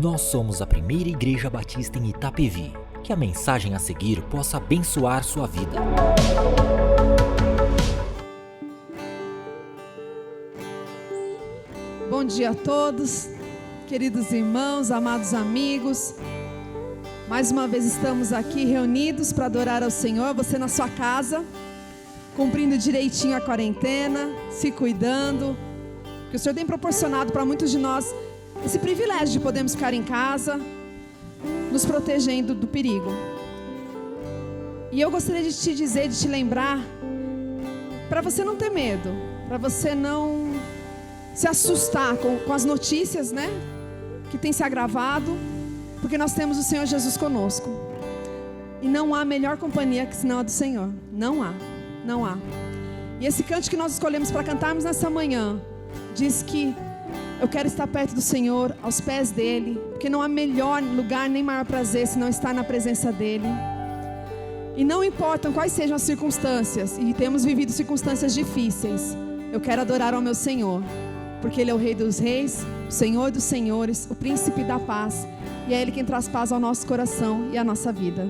Nós somos a primeira igreja batista em Itapevi. Que a mensagem a seguir possa abençoar sua vida. Bom dia a todos, queridos irmãos, amados amigos. Mais uma vez estamos aqui reunidos para adorar ao Senhor. Você na sua casa, cumprindo direitinho a quarentena, se cuidando, porque o Senhor tem proporcionado para muitos de nós esse privilégio de podermos ficar em casa, nos protegendo do perigo. E eu gostaria de te dizer, de te lembrar, para você não ter medo, para você não se assustar com as notícias, né, que tem se agravado, porque nós temos o Senhor Jesus conosco. E não há melhor companhia que senão a do Senhor. Não há. E esse canto que nós escolhemos para cantarmos nessa manhã diz que eu quero estar perto do Senhor, aos pés dEle, porque não há melhor lugar nem maior prazer senão estar na presença dEle. E não importam quais sejam as circunstâncias, e temos vivido circunstâncias difíceis, eu quero adorar ao meu Senhor, porque Ele é o Rei dos Reis, o Senhor dos Senhores, o Príncipe da Paz, e é Ele quem traz paz ao nosso coração e à nossa vida.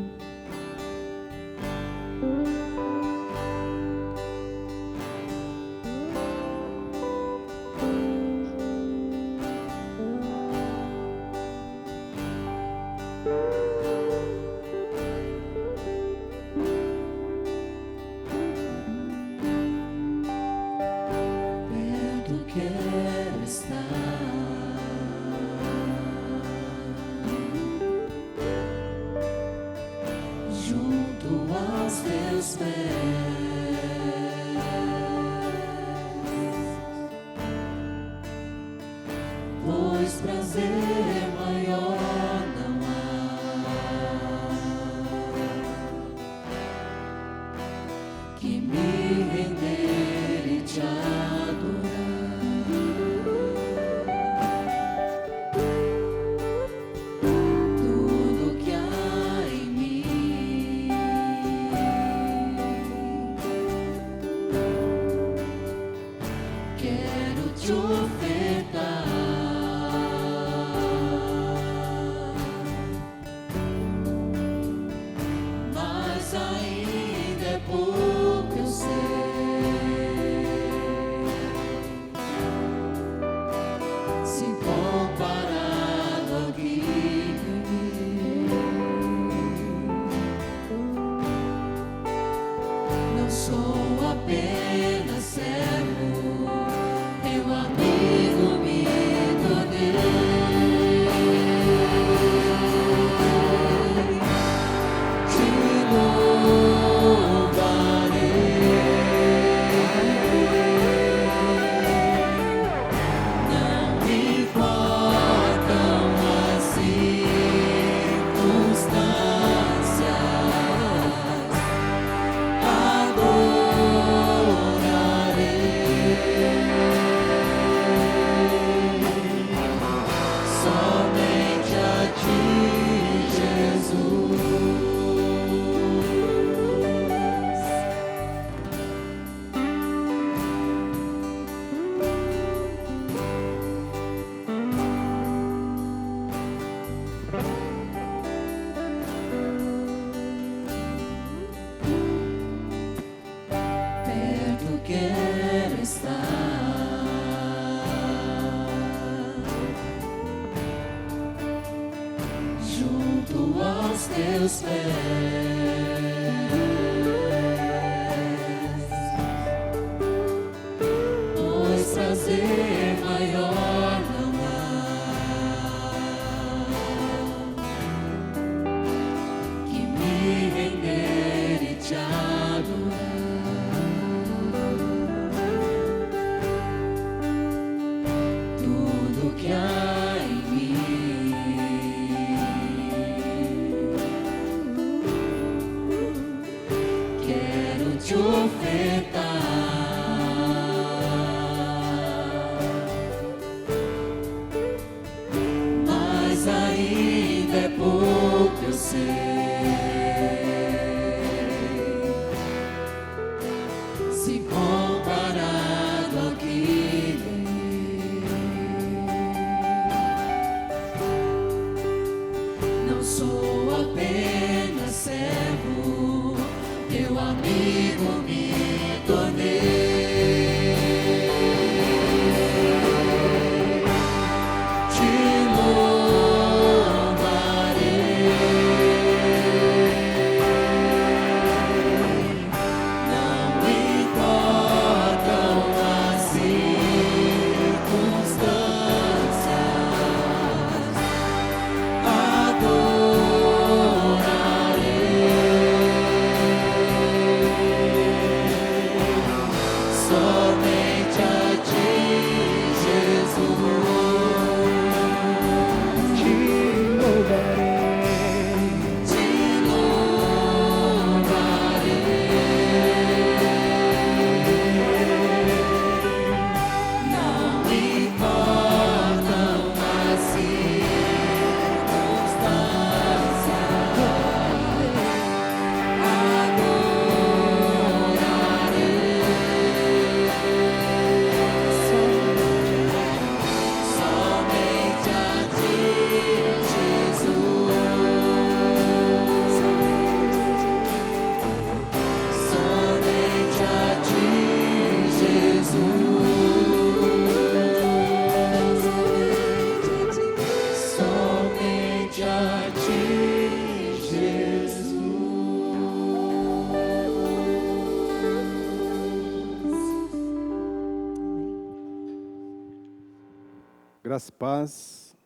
Graça e paz.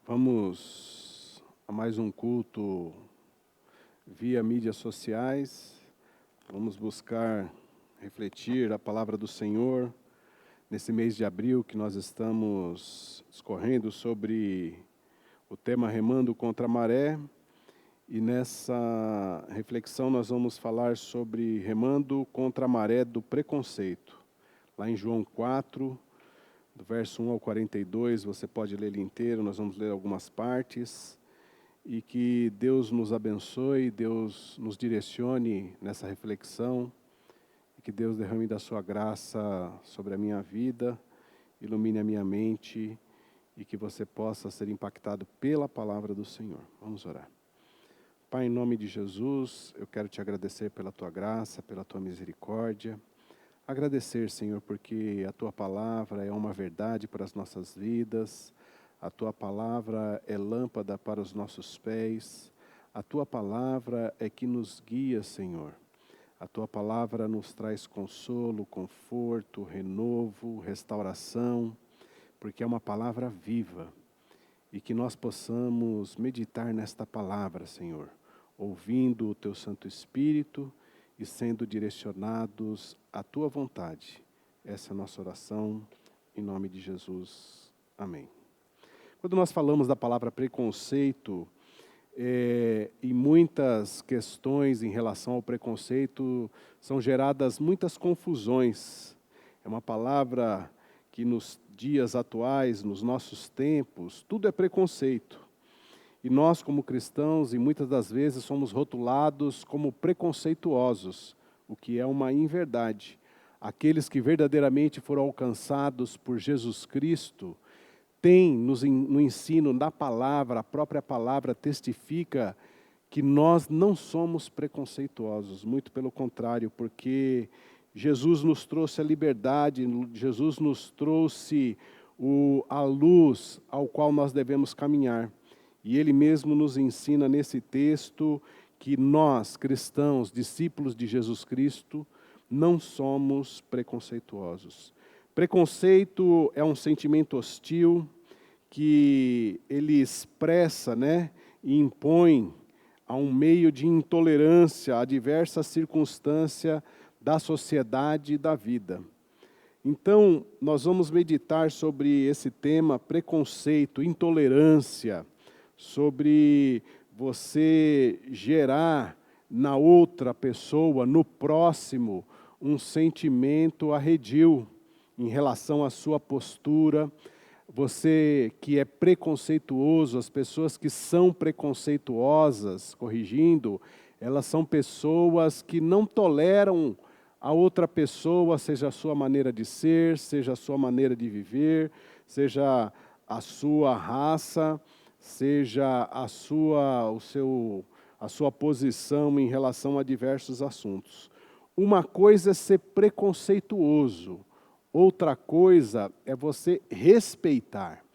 Vamos a mais um culto via mídias sociais. Vamos buscar refletir a palavra do Senhor nesse mês de abril que nós estamos discorrendo sobre o tema Remando contra a Maré. E nessa reflexão nós vamos falar sobre remando contra a maré do preconceito. Lá em João 4, do verso 1 ao 42, você pode ler ele inteiro, nós vamos ler algumas partes. E que Deus nos abençoe, Deus nos direcione nessa reflexão. E que Deus derrame da sua graça sobre a minha vida, ilumine a minha mente e que você possa ser impactado pela palavra do Senhor. Vamos orar. Pai, em nome de Jesus, eu quero te agradecer pela tua graça, pela tua misericórdia. Agradecer, Senhor, porque a tua palavra é uma verdade para as nossas vidas. A tua palavra é lâmpada para os nossos pés. A tua palavra é que nos guia, Senhor. A tua palavra nos traz consolo, conforto, renovo, restauração, porque é uma palavra viva. E que nós possamos meditar nesta palavra, Senhor, ouvindo o teu Santo Espírito e sendo direcionados à tua vontade. Essa é a nossa oração, em nome de Jesus. Amém. Quando nós falamos da palavra preconceito, e muitas questões em relação ao preconceito, são geradas muitas confusões. É uma palavra que nos dias atuais, nos nossos tempos, tudo é preconceito. E nós, como cristãos, e muitas das vezes somos rotulados como preconceituosos, o que é uma inverdade. Aqueles que verdadeiramente foram alcançados por Jesus Cristo, têm no ensino da palavra, a própria palavra testifica que nós não somos preconceituosos, muito pelo contrário, porque Jesus nos trouxe a liberdade, Jesus nos trouxe a luz ao qual nós devemos caminhar. E Ele mesmo nos ensina nesse texto que nós, cristãos, discípulos de Jesus Cristo, não somos preconceituosos. Preconceito é um sentimento hostil que ele expressa, e impõe a um meio de intolerância a diversas circunstâncias da sociedade e da vida. Então, nós vamos meditar sobre esse tema, preconceito, intolerância, sobre você gerar na outra pessoa, no próximo, um sentimento arredio em relação à sua postura. Você que é preconceituoso, as pessoas que são preconceituosas, corrigindo, elas são pessoas que não toleram a outra pessoa, seja a sua maneira de ser, seja a sua maneira de viver, seja a sua raça, seja a sua posição em relação a diversos assuntos. Uma coisa é ser preconceituoso, outra coisa é você respeitar.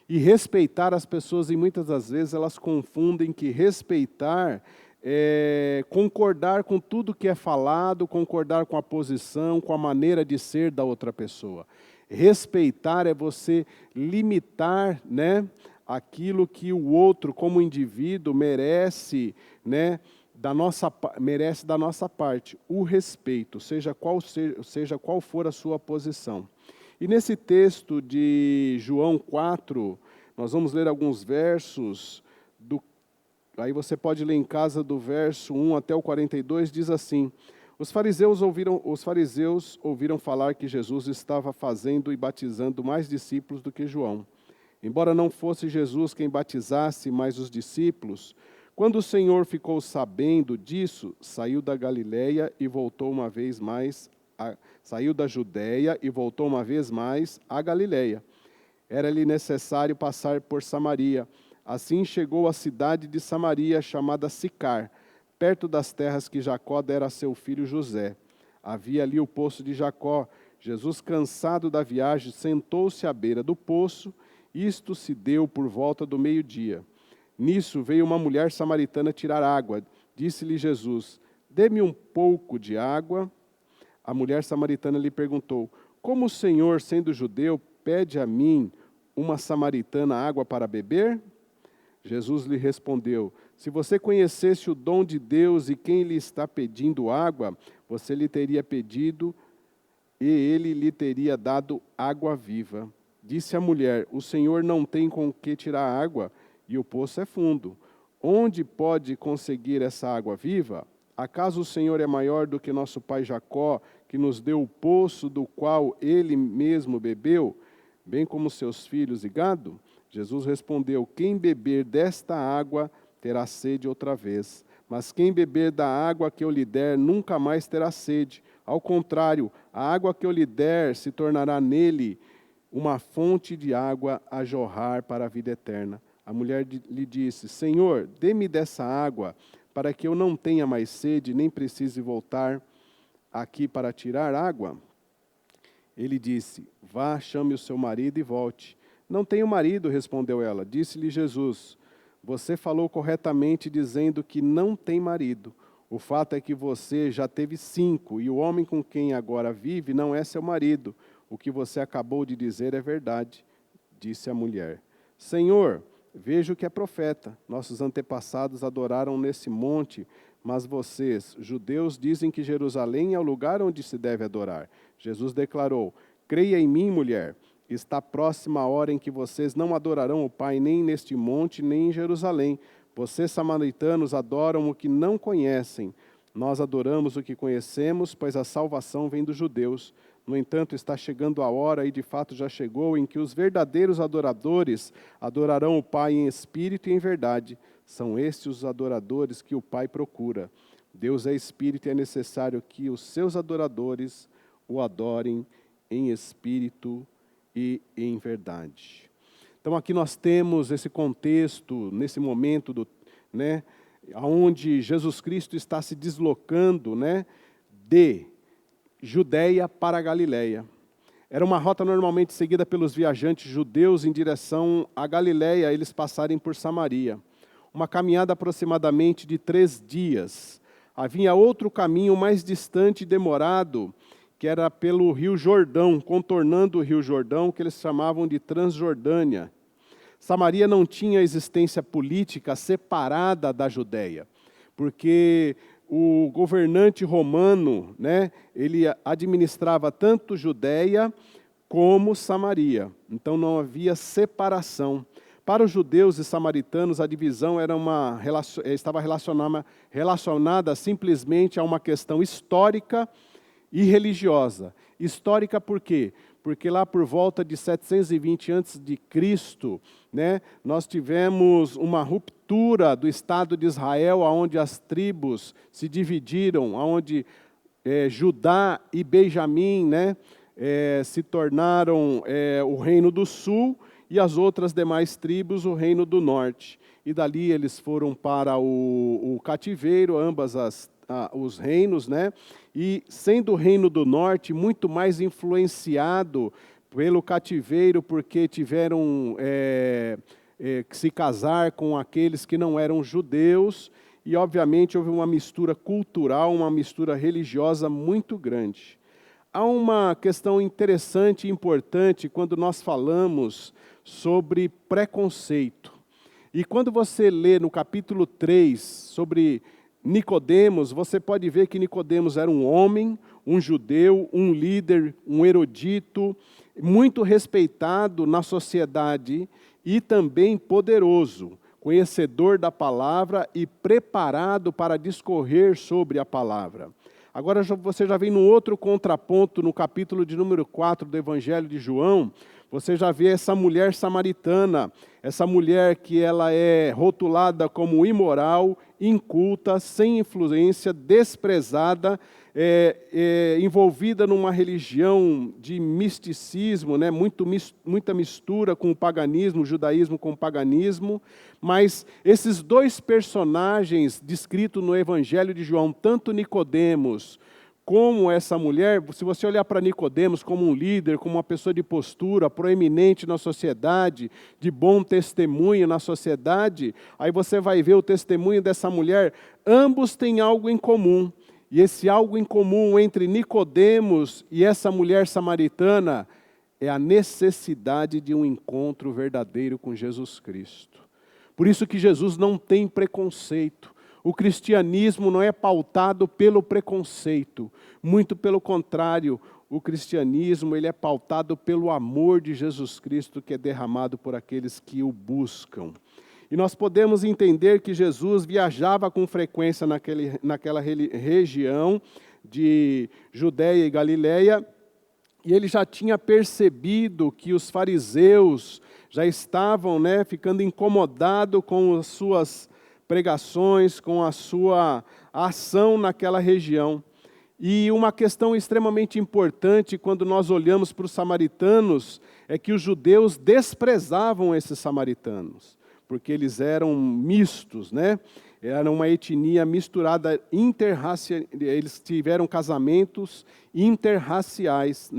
E respeitar as pessoas, e muitas das vezes elas confundem que respeitar é concordar com tudo que é falado, concordar com a posição, com a maneira de ser da outra pessoa. Respeitar é você limitar, aquilo que o outro, como indivíduo, merece, merece da nossa parte, o respeito, seja qual for a sua posição. E nesse texto de João 4, nós vamos ler alguns versos, aí você pode ler em casa do verso 1 até o 42, diz assim: Os fariseus ouviram falar que Jesus estava fazendo e batizando mais discípulos do que João. Embora não fosse Jesus quem batizasse, mas os discípulos, quando o Senhor ficou sabendo disso, saiu da Judéia e voltou uma vez mais à Galiléia. Era-lhe necessário passar por Samaria. Assim chegou à cidade de Samaria, chamada Sicar, perto das terras que Jacó dera a seu filho José. Havia ali o poço de Jacó. Jesus, cansado da viagem, sentou-se à beira do poço. Isto se deu por volta do meio-dia. Nisso veio uma mulher samaritana tirar água. Disse-lhe Jesus: Dê-me um pouco de água. A mulher samaritana lhe perguntou: Como o Senhor, sendo judeu, pede a mim, uma samaritana, água para beber? Jesus lhe respondeu: Se você conhecesse o dom de Deus e quem lhe está pedindo água, você lhe teria pedido e ele lhe teria dado água viva. Disse a mulher: O Senhor não tem com que tirar água e o poço é fundo. Onde pode conseguir essa água viva? Acaso o Senhor é maior do que nosso pai Jacó, que nos deu o poço do qual ele mesmo bebeu, bem como seus filhos e gado? Jesus respondeu: Quem beber desta água terá sede outra vez, mas quem beber da água que eu lhe der nunca mais terá sede. Ao contrário, a água que eu lhe der se tornará nele uma fonte de água a jorrar para a vida eterna. A mulher lhe disse: Senhor, dê-me dessa água, para que eu não tenha mais sede, nem precise voltar aqui para tirar água. Ele disse: Vá, chame o seu marido e volte. Não tenho marido, respondeu ela. Disse-lhe Jesus: Você falou corretamente dizendo que não tem marido. O fato é que você já teve 5, e o homem com quem agora vive não é seu marido. O que você acabou de dizer é verdade. Disse a mulher: Senhor, vejo que é profeta. Nossos antepassados adoraram nesse monte, mas vocês, judeus, dizem que Jerusalém é o lugar onde se deve adorar. Jesus declarou: Creia em mim, mulher. Está próxima a hora em que vocês não adorarão o Pai nem neste monte, nem em Jerusalém. Vocês, samaritanos, adoram o que não conhecem. Nós adoramos o que conhecemos, pois a salvação vem dos judeus. No entanto, está chegando a hora, e de fato já chegou, em que os verdadeiros adoradores adorarão o Pai em espírito e em verdade. São estes os adoradores que o Pai procura. Deus é espírito e é necessário que os seus adoradores o adorem em espírito e em verdade. Então aqui nós temos esse contexto, nesse momento, onde Jesus Cristo está se deslocando, de Judéia para a Galiléia. Era uma rota normalmente seguida pelos viajantes judeus em direção à Galiléia, eles passarem por Samaria. Uma caminhada aproximadamente de 3 dias. Havia outro caminho mais distante e demorado, que era pelo Rio Jordão, contornando o Rio Jordão, que eles chamavam de Transjordânia. Samaria não tinha existência política separada da Judéia, porque o governante romano, ele administrava tanto Judéia como Samaria. Então não havia separação. Para os judeus e samaritanos, a divisão estava relacionada simplesmente a uma questão histórica e religiosa. Histórica por quê? Porque lá por volta de 720 a.C., nós tivemos uma ruptura do Estado de Israel, onde as tribos se dividiram, onde Judá e Benjamim se tornaram o reino do sul, e as outras demais tribos o reino do norte. E dali eles foram para o cativeiro, os reinos, e sendo o reino do norte muito mais influenciado pelo cativeiro, porque tiveram que se casar com aqueles que não eram judeus, e obviamente houve uma mistura cultural, uma mistura religiosa muito grande. Há uma questão interessante e importante quando nós falamos sobre preconceito. E quando você lê no capítulo 3 sobre Nicodemos, você pode ver que Nicodemos era um homem, um judeu, um líder, um erudito, muito respeitado na sociedade e também poderoso, conhecedor da palavra e preparado para discorrer sobre a palavra. Agora você já vem num outro contraponto, no capítulo de número 4 do Evangelho de João, você já vê essa mulher samaritana, essa mulher que ela é rotulada como imoral, inculta, sem influência, desprezada, envolvida numa religião de misticismo, né? Muita mistura com o paganismo, o judaísmo com o paganismo, mas esses dois personagens descritos no Evangelho de João, tanto Nicodemos como essa mulher, se você olhar para Nicodemos como um líder, como uma pessoa de postura, proeminente na sociedade, de bom testemunho na sociedade, aí você vai ver o testemunho dessa mulher, ambos têm algo em comum. E esse algo em comum entre Nicodemos e essa mulher samaritana é a necessidade de um encontro verdadeiro com Jesus Cristo. Por isso que Jesus não tem preconceito. O cristianismo não é pautado pelo preconceito, muito pelo contrário, o cristianismo ele é pautado pelo amor de Jesus Cristo que é derramado por aqueles que o buscam. E nós podemos entender que Jesus viajava com frequência naquela região de Judeia e Galileia, e ele já tinha percebido que os fariseus já estavam ficando incomodados com as suas pregações, com a sua ação naquela região. E uma questão extremamente importante quando nós olhamos para os samaritanos é que os judeus desprezavam esses samaritanos, porque eles eram mistos, Era uma etnia misturada, eles tiveram casamentos interraciais,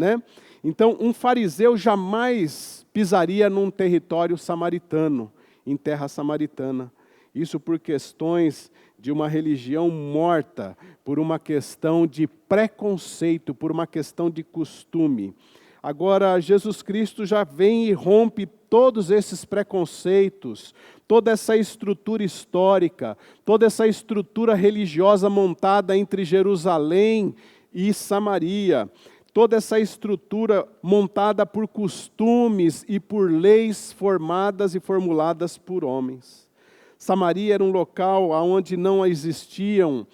Então, um fariseu jamais pisaria num território samaritano, em terra samaritana. Isso por questões de uma religião morta, por uma questão de preconceito, por uma questão de costume. Agora, Jesus Cristo já vem e rompe todos esses preconceitos, toda essa estrutura histórica, toda essa estrutura religiosa montada entre Jerusalém e Samaria, toda essa estrutura montada por costumes e por leis formadas e formuladas por homens. Samaria era um local onde não existiam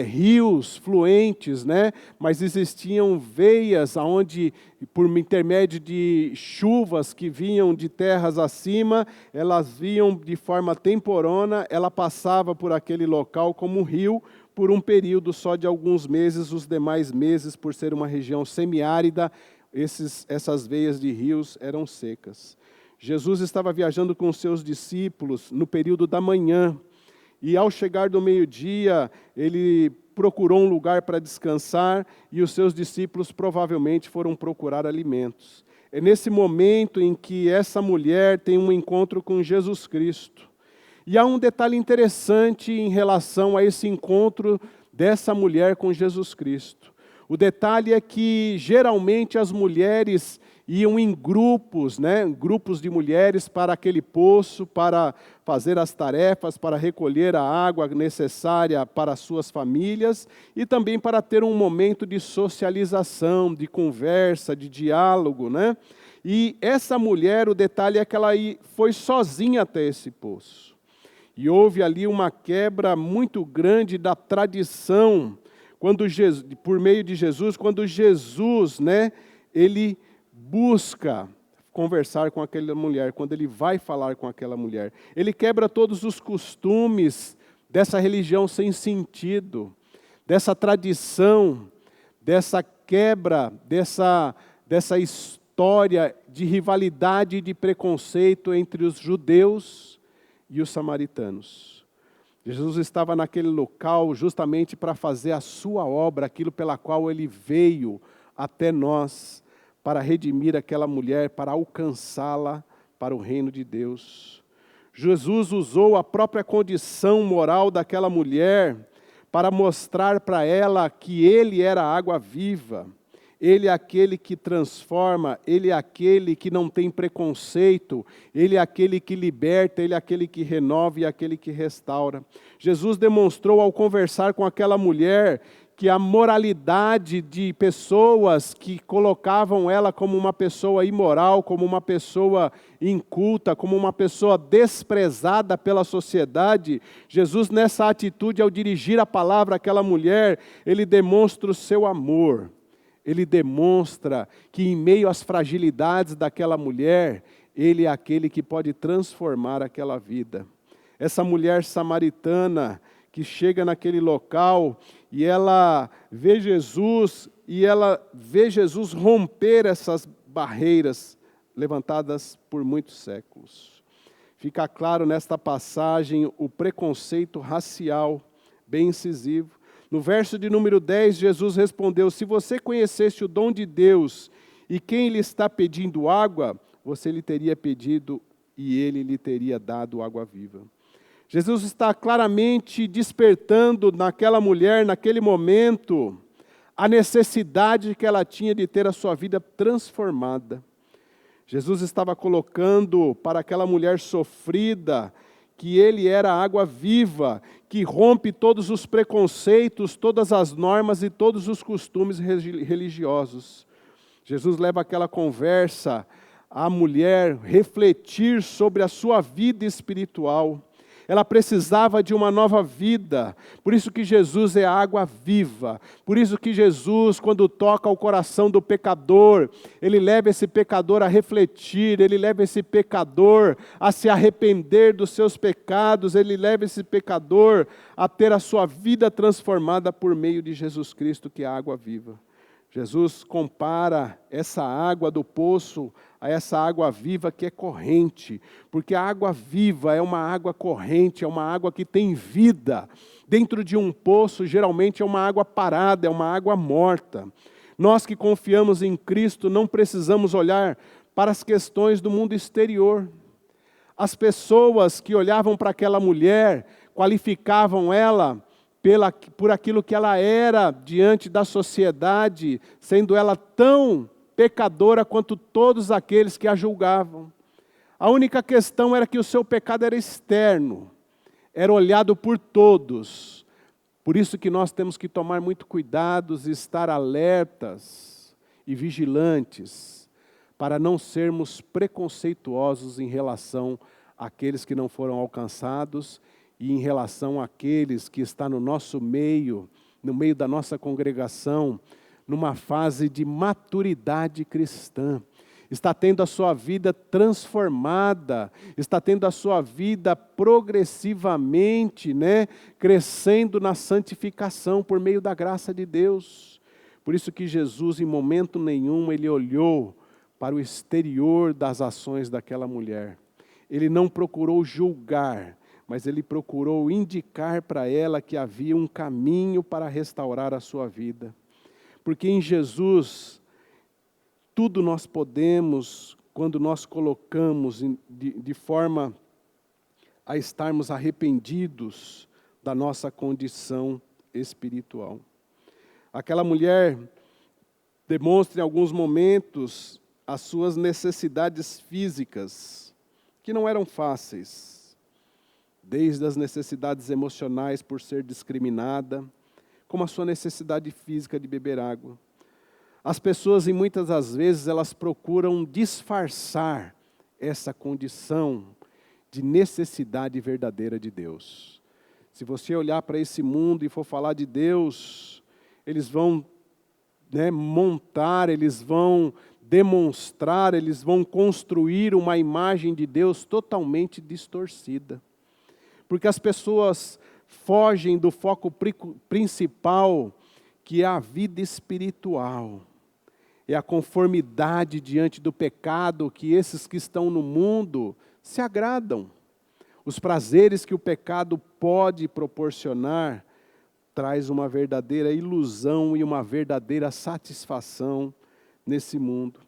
rios fluentes, mas existiam veias onde, por intermédio de chuvas que vinham de terras acima, elas vinham de forma temporânea, ela passava por aquele local como um rio, por um período só de alguns meses, os demais meses, por ser uma região semiárida, essas veias de rios eram secas. Jesus estava viajando com os seus discípulos no período da manhã, e ao chegar do meio-dia, ele procurou um lugar para descansar, e os seus discípulos provavelmente foram procurar alimentos. É nesse momento em que essa mulher tem um encontro com Jesus Cristo. E há um detalhe interessante em relação a esse encontro dessa mulher com Jesus Cristo. O detalhe é que, geralmente, as mulheres iam em grupos, grupos de mulheres para aquele poço, para fazer as tarefas, para recolher a água necessária para as suas famílias e também para ter um momento de socialização, de conversa, de diálogo, E essa mulher, o detalhe é que ela foi sozinha até esse poço. E houve ali uma quebra muito grande da tradição, por meio de Jesus, quando Jesus, ele busca conversar com aquela mulher, quando ele vai falar com aquela mulher. Ele quebra todos os costumes dessa religião sem sentido, dessa tradição, dessa quebra, dessa história de rivalidade e de preconceito entre os judeus e os samaritanos. Jesus estava naquele local justamente para fazer a sua obra, aquilo pela qual ele veio até nós, para redimir aquela mulher, para alcançá-la para o reino de Deus. Jesus usou a própria condição moral daquela mulher para mostrar para ela que ele era a água viva, ele é aquele que transforma, ele é aquele que não tem preconceito, ele é aquele que liberta, ele é aquele que renova e aquele que restaura. Jesus demonstrou ao conversar com aquela mulher que a moralidade de pessoas que colocavam ela como uma pessoa imoral, como uma pessoa inculta, como uma pessoa desprezada pela sociedade, Jesus, nessa atitude, ao dirigir a palavra àquela mulher, ele demonstra o seu amor. Ele demonstra que em meio às fragilidades daquela mulher, ele é aquele que pode transformar aquela vida. Essa mulher samaritana que chega naquele local e ela vê Jesus romper essas barreiras levantadas por muitos séculos. Fica claro nesta passagem o preconceito racial bem incisivo. No verso de número 10, Jesus respondeu: se você conhecesse o dom de Deus e quem lhe está pedindo água, você lhe teria pedido e ele lhe teria dado água viva. Jesus está claramente despertando naquela mulher, naquele momento, a necessidade que ela tinha de ter a sua vida transformada. Jesus estava colocando para aquela mulher sofrida que ele era a água viva, que rompe todos os preconceitos, todas as normas e todos os costumes religiosos. Jesus leva aquela conversa à mulher refletir sobre a sua vida espiritual. Ela precisava de uma nova vida, por isso que Jesus é a água viva, por isso que Jesus, quando toca o coração do pecador, ele leva esse pecador a refletir, ele leva esse pecador a se arrepender dos seus pecados, ele leva esse pecador a ter a sua vida transformada por meio de Jesus Cristo, que é a água viva. Jesus compara essa água do poço a essa água viva que é corrente, porque a água viva é uma água corrente, é uma água que tem vida. Dentro de um poço, geralmente é uma água parada, é uma água morta. Nós que confiamos em Cristo não precisamos olhar para as questões do mundo exterior. As pessoas que olhavam para aquela mulher, qualificavam ela por aquilo que ela era diante da sociedade, sendo ela tão pecadora quanto todos aqueles que a julgavam. A única questão era que o seu pecado era externo, era olhado por todos. Por isso que nós temos que tomar muito cuidado e estar alertas e vigilantes, para não sermos preconceituosos em relação àqueles que não foram alcançados e em relação àqueles que estão no nosso meio, no meio da nossa congregação, numa fase de maturidade cristã, está tendo a sua vida transformada, está tendo a sua vida progressivamente, crescendo na santificação por meio da graça de Deus. Por isso que Jesus, em momento nenhum, ele olhou para o exterior das ações daquela mulher. Ele não procurou julgar, mas ele procurou indicar para ela que havia um caminho para restaurar a sua vida. Porque em Jesus, tudo nós podemos, quando nós colocamos de forma a estarmos arrependidos da nossa condição espiritual. Aquela mulher demonstra em alguns momentos as suas necessidades físicas, que não eram fáceis. Desde as necessidades emocionais por ser discriminada, como a sua necessidade física de beber água. As pessoas, e muitas das vezes, elas procuram disfarçar essa condição de necessidade verdadeira de Deus. Se você olhar para esse mundo e for falar de Deus, eles vão montar, eles vão demonstrar, eles vão construir uma imagem de Deus totalmente distorcida. Porque as pessoas fogem do foco principal, que é a vida espiritual. É a conformidade diante do pecado que esses que estão no mundo se agradam. Os prazeres que o pecado pode proporcionar traz uma verdadeira ilusão e uma verdadeira satisfação nesse mundo.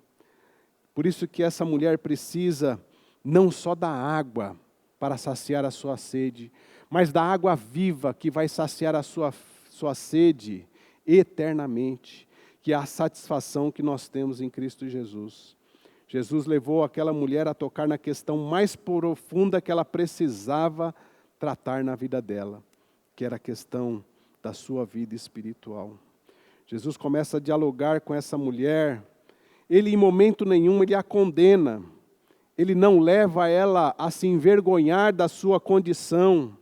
Por isso que essa mulher precisa não só da água para saciar a sua sede, mas da água viva que vai saciar a sua sede eternamente, que é a satisfação que nós temos em Cristo Jesus. Jesus levou aquela mulher a tocar na questão mais profunda que ela precisava tratar na vida dela, que era a questão da sua vida espiritual. Jesus começa a dialogar com essa mulher. Ele, em momento nenhum, ele a condena. Ele não leva ela a se envergonhar da sua condição.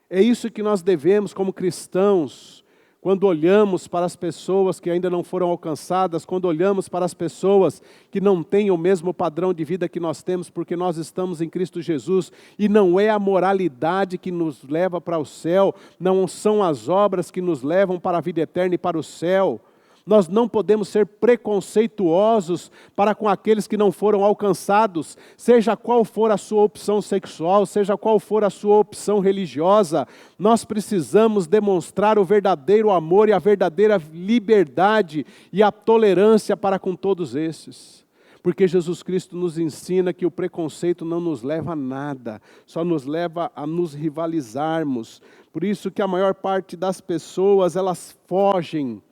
É isso que nós devemos, como cristãos, quando olhamos para as pessoas que ainda não foram alcançadas, quando olhamos para as pessoas que não têm o mesmo padrão de vida que nós temos, porque nós estamos em Cristo Jesus, e não é a moralidade que nos leva para o céu, não são as obras que nos levam para a vida eterna e para o céu. Nós não podemos ser preconceituosos para com aqueles que não foram alcançados, seja qual for a sua opção sexual, seja qual for a sua opção religiosa. Nós precisamos demonstrar o verdadeiro amor e a verdadeira liberdade e a tolerância para com todos esses. Porque Jesus Cristo nos ensina que o preconceito não nos leva a nada, só nos leva a nos rivalizarmos. Por isso que a maior parte das pessoas, elas fogem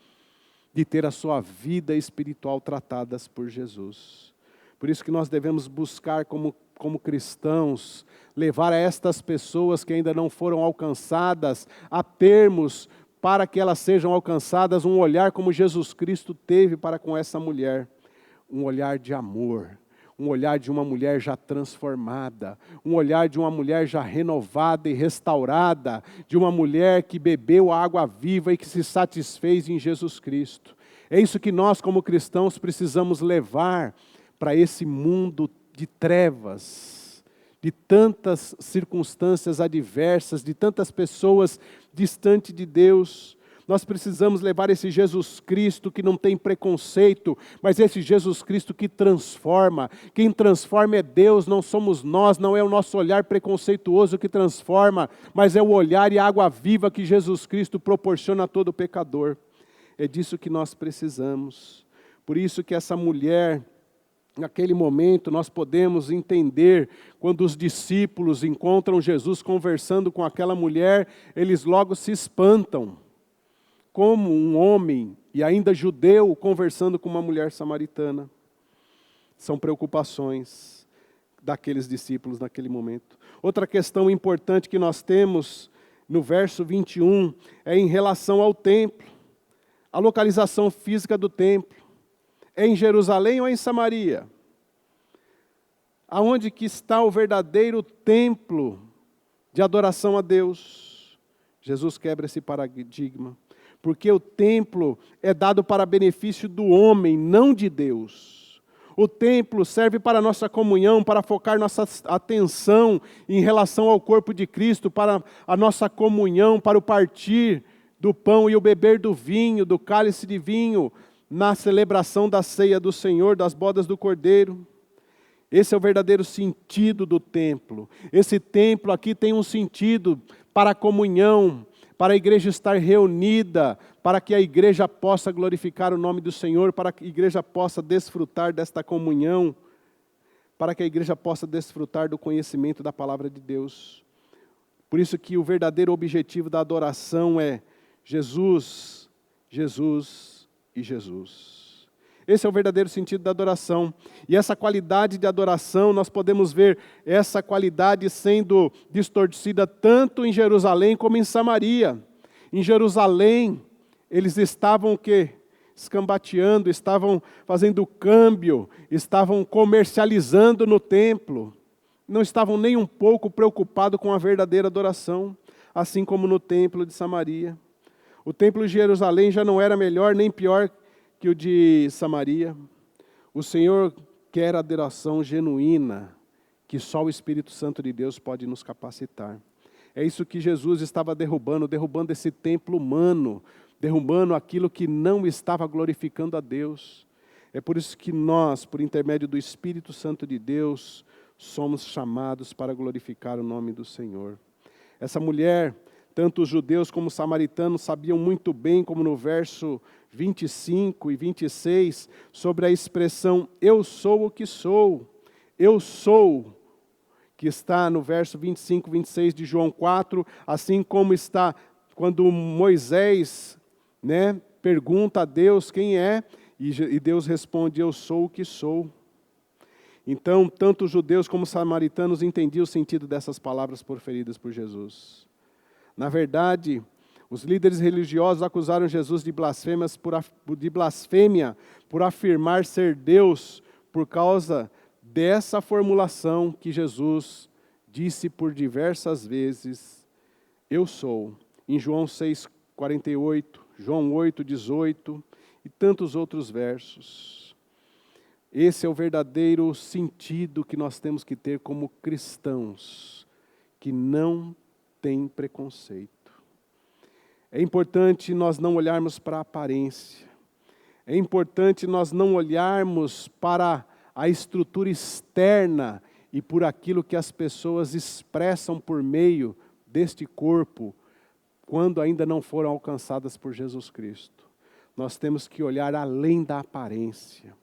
de ter a sua vida espiritual tratadas por Jesus. Por isso que nós devemos buscar como cristãos, levar a estas pessoas que ainda não foram alcançadas, a termos, para que elas sejam alcançadas, um olhar como Jesus Cristo teve para com essa mulher. Um olhar de amor, um olhar de uma mulher já transformada, um olhar de uma mulher já renovada e restaurada, de uma mulher que bebeu a água viva e que se satisfez em Jesus Cristo. É isso que nós, como cristãos, precisamos levar para esse mundo de trevas, de tantas circunstâncias adversas, de tantas pessoas distantes de Deus. Nós precisamos levar esse Jesus Cristo que não tem preconceito, mas esse Jesus Cristo que transforma. Quem transforma é Deus, não somos nós, não é o nosso olhar preconceituoso que transforma, mas é o olhar e a água viva que Jesus Cristo proporciona a todo pecador. É disso que nós precisamos. Por isso que essa mulher, naquele momento, nós podemos entender, quando os discípulos encontram Jesus conversando com aquela mulher, eles logo se espantam. Como um homem, e ainda judeu, conversando com uma mulher samaritana. São preocupações daqueles discípulos naquele momento. Outra questão importante que nós temos no verso 21 é em relação ao templo. A localização física do templo. É em Jerusalém ou é em Samaria? Aonde que está o verdadeiro templo de adoração a Deus? Jesus quebra esse paradigma. Porque o templo é dado para benefício do homem, não de Deus. O templo serve para a nossa comunhão, para focar nossa atenção em relação ao corpo de Cristo, para a nossa comunhão, para o partir do pão e o beber do vinho, do cálice de vinho, na celebração da ceia do Senhor, das bodas do Cordeiro. Esse é o verdadeiro sentido do templo. Esse templo aqui tem um sentido para a comunhão, para a igreja estar reunida, para que a igreja possa glorificar o nome do Senhor, para que a igreja possa desfrutar desta comunhão, para que a igreja possa desfrutar do conhecimento da palavra de Deus. Por isso que o verdadeiro objetivo da adoração é Jesus, Jesus e Jesus. Esse é o verdadeiro sentido da adoração. E essa qualidade de adoração, nós podemos ver essa qualidade sendo distorcida tanto em Jerusalém como em Samaria. Em Jerusalém, eles estavam o quê? Escambateando, estavam fazendo câmbio, estavam comercializando no templo. Não estavam nem um pouco preocupados com a verdadeira adoração, assim como no templo de Samaria. O templo de Jerusalém já não era melhor nem pior que o de Samaria. O Senhor quer adoração genuína, que só o Espírito Santo de Deus pode nos capacitar. É isso que Jesus estava derrubando esse templo humano, derrubando aquilo que não estava glorificando a Deus. É por isso que nós, por intermédio do Espírito Santo de Deus, somos chamados para glorificar o nome do Senhor. Essa mulher, tanto os judeus como os samaritanos sabiam muito bem, como no verso 25 e 26, sobre a expressão eu sou o que sou. Eu sou, que está no verso 25 e 26 de João 4, assim como está quando Moisés, pergunta a Deus quem é, e Deus responde, eu sou o que sou. Então, tanto os judeus como os samaritanos entendiam o sentido dessas palavras proferidas por Jesus. Na verdade, Os líderes religiosos acusaram Jesus de blasfêmia por afirmar ser Deus por causa dessa formulação que Jesus disse por diversas vezes, eu sou, em João 6,48, João 8,18 e tantos outros versos. Esse é o verdadeiro sentido que nós temos que ter como cristãos, que não têm preconceito. É importante nós não olharmos para a aparência. É importante nós não olharmos para a estrutura externa e por aquilo que as pessoas expressam por meio deste corpo, quando ainda não foram alcançadas por Jesus Cristo. Nós temos que olhar além da aparência.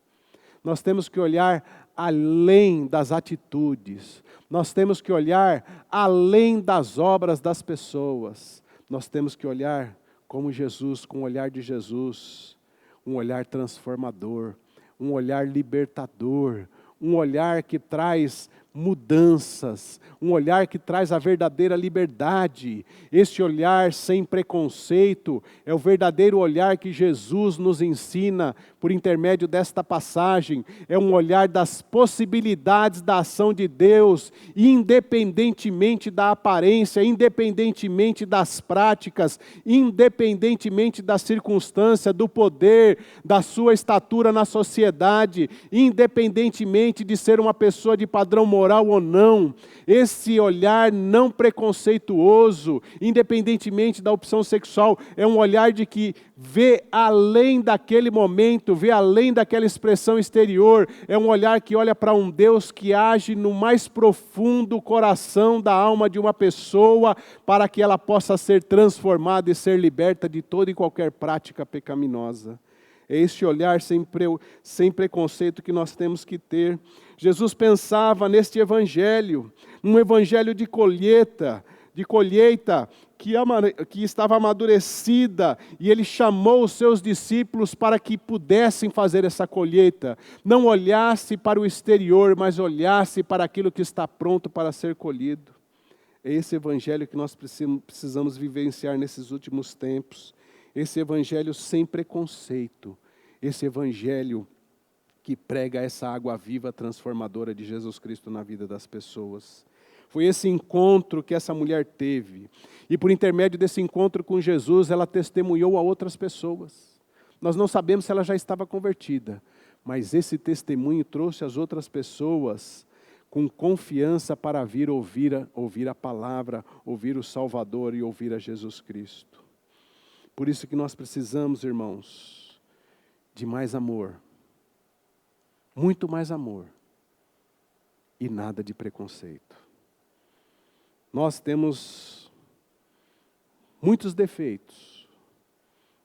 Nós temos que olhar além das atitudes. Nós temos que olhar além das obras das pessoas. Nós temos que olhar como Jesus, com o olhar de Jesus, um olhar transformador, um olhar libertador, um olhar que traz mudanças, um olhar que traz a verdadeira liberdade. Este olhar sem preconceito é o verdadeiro olhar que Jesus nos ensina por intermédio desta passagem. É um olhar das possibilidades da ação de Deus, independentemente da aparência, independentemente das práticas, independentemente da circunstância, do poder, da sua estatura na sociedade, independentemente de ser uma pessoa de padrão moral ou não. Esse olhar não preconceituoso, independentemente da opção sexual, é um olhar de que vê além daquele momento, vê além daquela expressão exterior, é um olhar que olha para um Deus que age no mais profundo coração da alma de uma pessoa, para que ela possa ser transformada e ser liberta de toda e qualquer prática pecaminosa. É esse olhar sem preconceito que nós temos que ter. Jesus pensava neste evangelho, um evangelho de colheita que estava amadurecida, e ele chamou os seus discípulos para que pudessem fazer essa colheita. Não olhasse para o exterior, mas olhasse para aquilo que está pronto para ser colhido. É esse evangelho que nós precisamos vivenciar nesses últimos tempos. Esse evangelho sem preconceito. Esse evangelho que prega essa água viva transformadora de Jesus Cristo na vida das pessoas. Foi esse encontro que essa mulher teve. E por intermédio desse encontro com Jesus, ela testemunhou a outras pessoas. Nós não sabemos se ela já estava convertida, mas esse testemunho trouxe as outras pessoas com confiança para vir ouvir a palavra, ouvir o Salvador e ouvir a Jesus Cristo. Por isso que nós precisamos, irmãos, de mais amor, muito mais amor e nada de preconceito. Nós temos muitos defeitos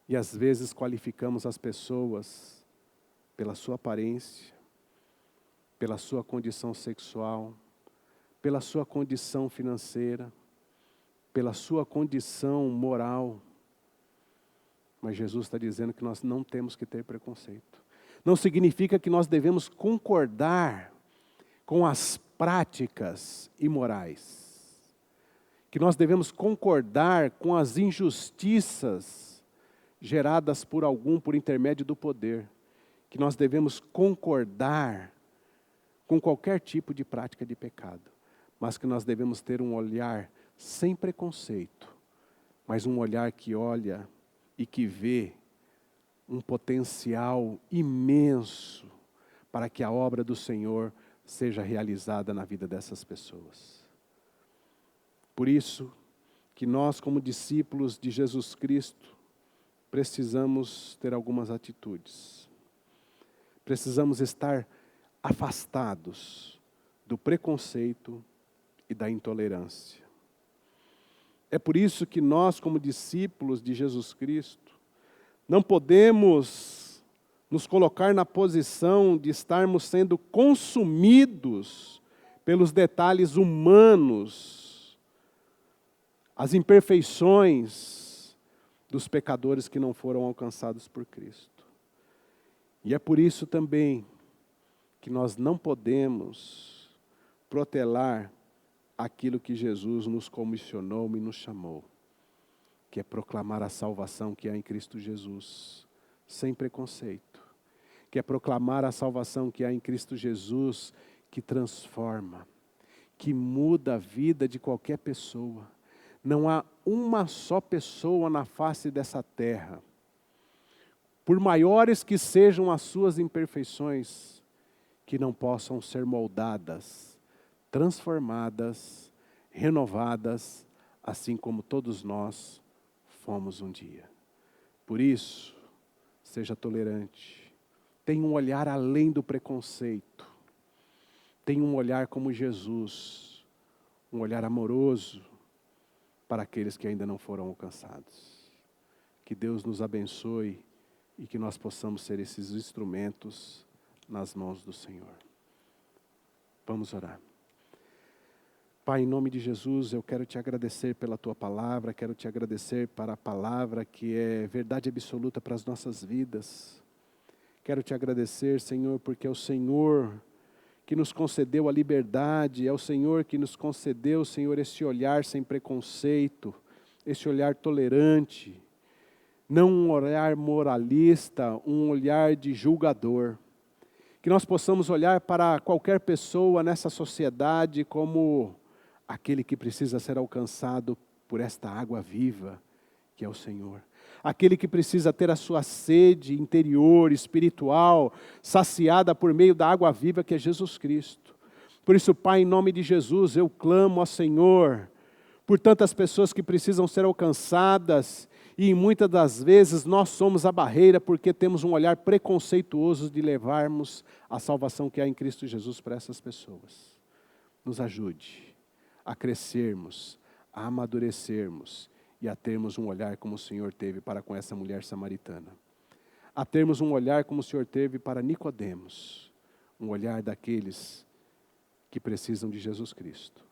e às vezes qualificamos as pessoas pela sua aparência, pela sua condição sexual, pela sua condição financeira, pela sua condição moral. Mas Jesus está dizendo que nós não temos que ter preconceito. Não significa que nós devemos concordar com as práticas imorais. Que nós devemos concordar com as injustiças geradas por algum por intermédio do poder. Que nós devemos concordar com qualquer tipo de prática de pecado. Mas que nós devemos ter um olhar sem preconceito. Mas um olhar que olha e que vê um potencial imenso para que a obra do Senhor seja realizada na vida dessas pessoas. Por isso que nós, como discípulos de Jesus Cristo, precisamos ter algumas atitudes. Precisamos estar afastados do preconceito e da intolerância. É por isso que nós, como discípulos de Jesus Cristo, não podemos nos colocar na posição de estarmos sendo consumidos pelos detalhes humanos, as imperfeições dos pecadores que não foram alcançados por Cristo. E é por isso também que nós não podemos protelar aquilo que Jesus nos comissionou e nos chamou. que é proclamar a salvação que há em Cristo Jesus, sem preconceito, que é proclamar a salvação que há em Cristo Jesus, que transforma, que muda a vida de qualquer pessoa. Não há uma só pessoa na face dessa terra, por maiores que sejam as suas imperfeições, que não possam ser moldadas, transformadas, renovadas, assim como todos nós fomos um dia. Por isso, seja tolerante, tenha um olhar além do preconceito, tenha um olhar como Jesus, um olhar amoroso para aqueles que ainda não foram alcançados. Que Deus nos abençoe e que nós possamos ser esses instrumentos nas mãos do Senhor. Vamos orar. Pai, em nome de Jesus, eu quero te agradecer pela tua palavra, quero te agradecer para a palavra que é verdade absoluta para as nossas vidas. Quero te agradecer, Senhor, porque é o Senhor que nos concedeu a liberdade, é o Senhor que nos concedeu, Senhor, esse olhar sem preconceito, esse olhar tolerante, não um olhar moralista, um olhar de julgador. Que nós possamos olhar para qualquer pessoa nessa sociedade como aquele que precisa ser alcançado por esta água viva, que é o Senhor. Aquele que precisa ter a sua sede interior, espiritual, saciada por meio da água viva, que é Jesus Cristo. Por isso, Pai, em nome de Jesus, eu clamo ao Senhor, por tantas pessoas que precisam ser alcançadas, e muitas das vezes nós somos a barreira, porque temos um olhar preconceituoso de levarmos a salvação que há em Cristo Jesus para essas pessoas. Nos ajude a crescermos, a amadurecermos e a termos um olhar como o Senhor teve para com essa mulher samaritana. A termos um olhar como o Senhor teve para Nicodemos, um olhar daqueles que precisam de Jesus Cristo.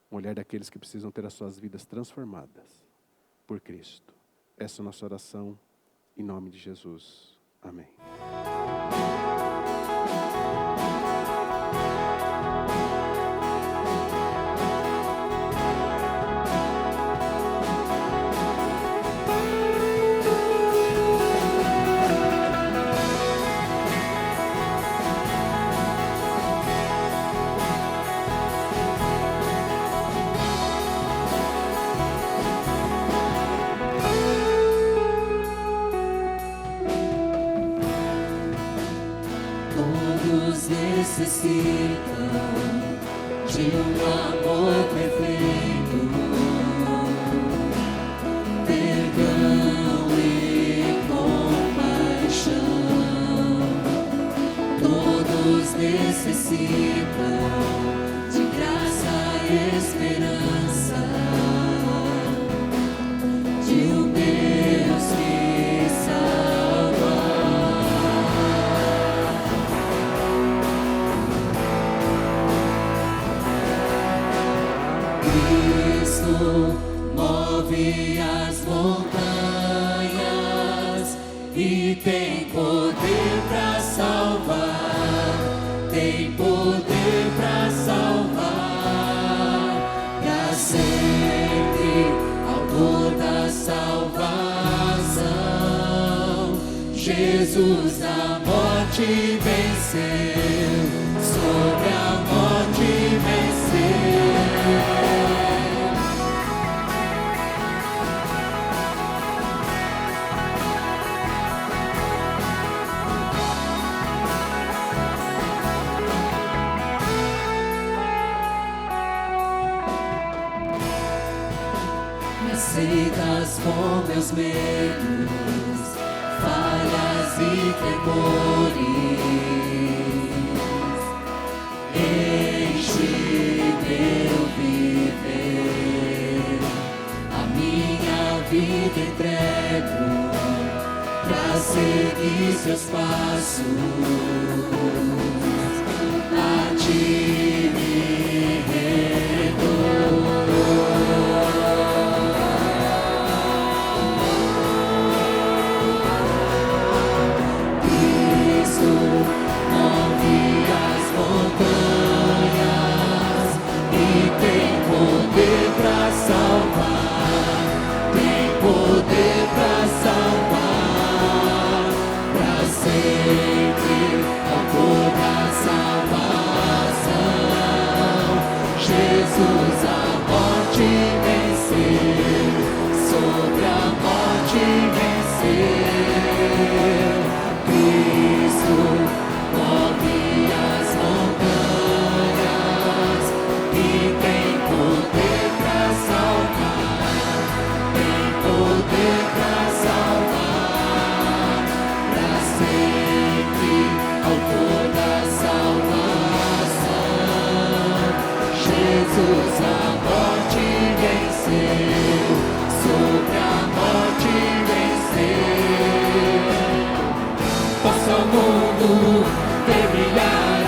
Um olhar daqueles que precisam ter as suas vidas transformadas por Cristo. Essa é a nossa oração, em nome de Jesus. Amém. Todos necessitam de amor perfeito, perdão e compaixão. Todos necessitam de graça e esperança, de Deus que salva. Cristo move as montanhas e tem poder para salvar, tem poder para salvar, para sempre, autor da salvação. Jesus a morte venceu, sobre a morte venceu. Me aceitas com meus medos, falhas e temores. Enche meu viver, a minha vida entrego pra seguir seus passos. A ti me redou. Salvar, tem Jesus a morte venceu, sobre a morte venceu. Cristo move as montanhas e tem poder para salvar, tem poder para salvar, para sempre, autor da salvação. Jesus a morte venceu, sobre a morte venceu. Possa o mundo ver brilhar a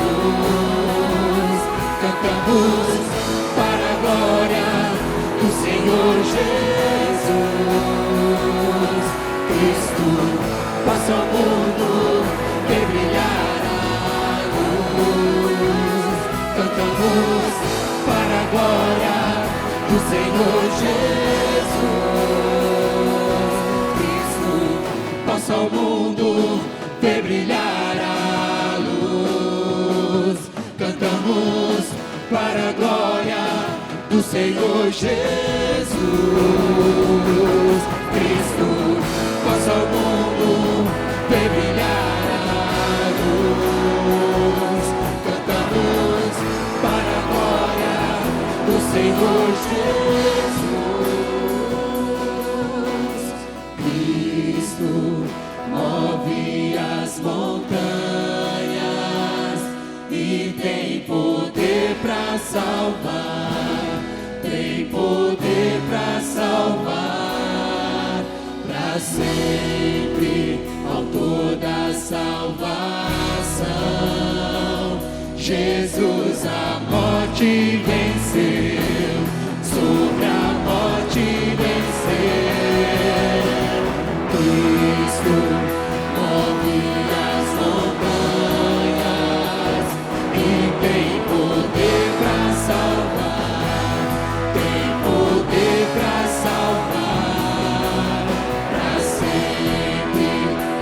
luz, cantamos para a glória do Senhor Jesus. Cristo, possa o mundo ver brilhar a luz, cantamos para a glória do Senhor Jesus. Cristo, possa o mundo ver brilhar a luz, cantamos para a glória do Senhor Jesus. Cristo, possa o mundo ver brilhar a luz, cantamos para a glória do Senhor Jesus. Cristo move as montanhas e tem poder para salvar, tem poder para salvar, para sempre, autor da salvação. Jesus a morte venceu, sobre a morte venceu. Cristo move as montanhas e tem poder para salvar, tem poder para salvar, para sempre,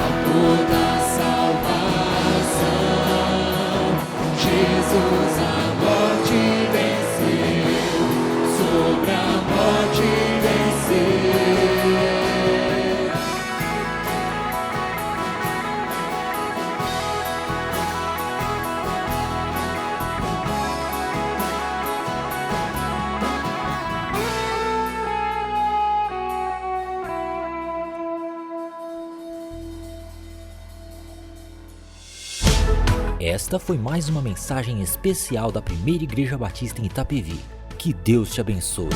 autor da salvação. Jesus a morte venceu, sobre a morte venceu. Esta foi mais uma mensagem especial da Primeira Igreja Batista em Itapevi. Que Deus te abençoe.